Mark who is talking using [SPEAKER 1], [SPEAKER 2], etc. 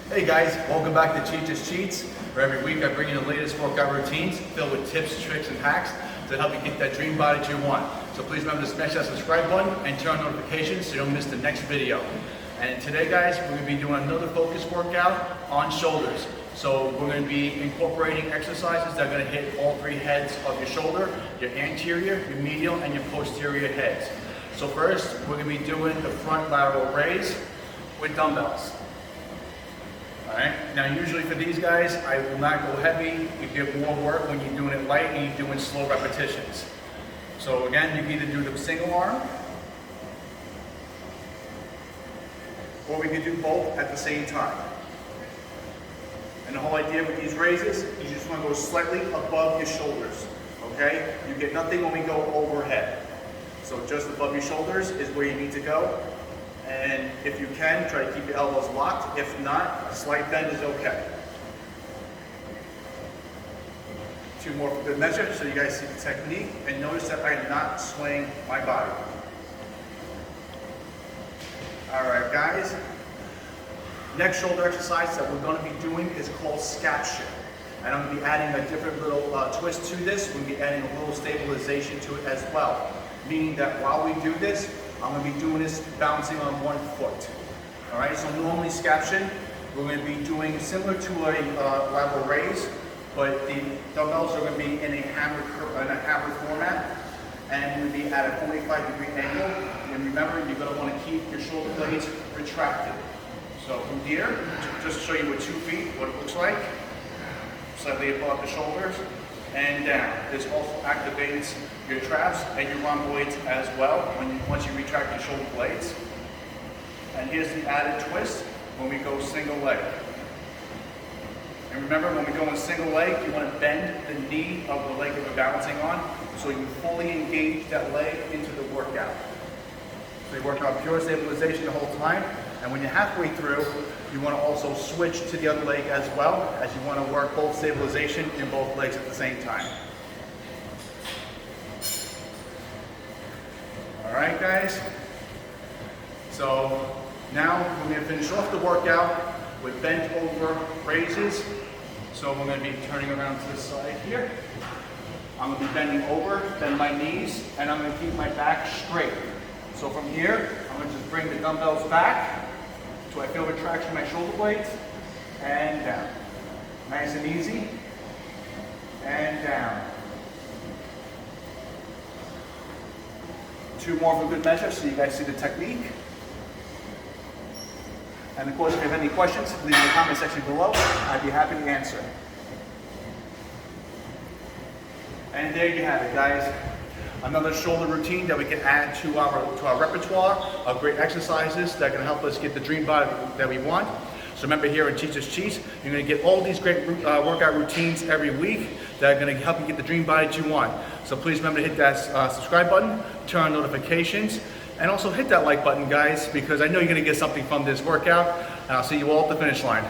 [SPEAKER 1] Hey guys, welcome back to Cheats Cheats, where every week I bring you the latest workout routines filled with tips, tricks, and hacks to help you get that dream body that you want. So please remember to smash that subscribe button and turn on notifications so you don't miss the next video. And today guys, we're going to be doing another focus workout on shoulders. So we're going to be incorporating exercises that are going to hit all three heads of your shoulder, your anterior, your medial, and your posterior heads. So first, we're going to be doing the front lateral raise with dumbbells. Alright, now usually for these guys, I will not go heavy. You get more work when you're doing it light and you're doing slow repetitions. So again, you can either do the single arm, or we can do both at the same time. And the whole idea with these raises, you just want to go slightly above your shoulders, okay? You get nothing when we go overhead. So just above your shoulders is where you need to go. And if you can, try to keep your elbows locked. If not, a slight bend is okay. Two more for good measure so you guys see the technique. And notice that I'm not swaying my body. All right, guys. Next shoulder exercise that we're going to be doing is called Scaption. And I'm going to be adding a different little twist to this. We're going to be adding a little stabilization to it as well. Meaning that while we do this, I'm going to be doing this balancing on one foot. All right, so normally Scaption, we're going to be doing similar to a lateral raise, but the dumbbells are going to be in a hammer format, and we'll be at a 45-degree angle. And remember, you're going to want to keep your shoulder blades retracted. So from here, just to show you with 2 feet what it looks like, slightly above the shoulders and down. This also activates your traps and your rhomboids as well once you retract your shoulder blades. And here's the added twist when we go single leg. And remember, when we go in single leg, you want to bend the knee of the leg that we're balancing on so you fully engage that leg into the workout. So you work on pure stabilization the whole time. And when you're halfway through, you want to also switch to the other leg as well, as you want to work both stabilization in both legs at the same time. All right, guys. So now we're going to finish off the workout with bent over raises. So we're going to be turning around to the side here. I'm going to be bending over, bend my knees, and I'm going to keep my back straight. So from here, I'm going to just bring the dumbbells back so I feel retraction in my shoulder blades, and down. Nice and easy, and down. 2 more for good measure so you guys see the technique. And of course, if you have any questions, leave in the comment section below. I'd be happy to answer. And there you have it, guys. Another shoulder routine that we can add to our repertoire of great exercises that are going to help us get the dream body that we want. So remember, here in Cheats Cheats, you're going to get all these great workout routines every week that are going to help you get the dream body that you want. So please remember to hit that subscribe button, turn on notifications, and also hit that like button, guys, because I know you're going to get something from this workout. And I'll see you all at the finish line.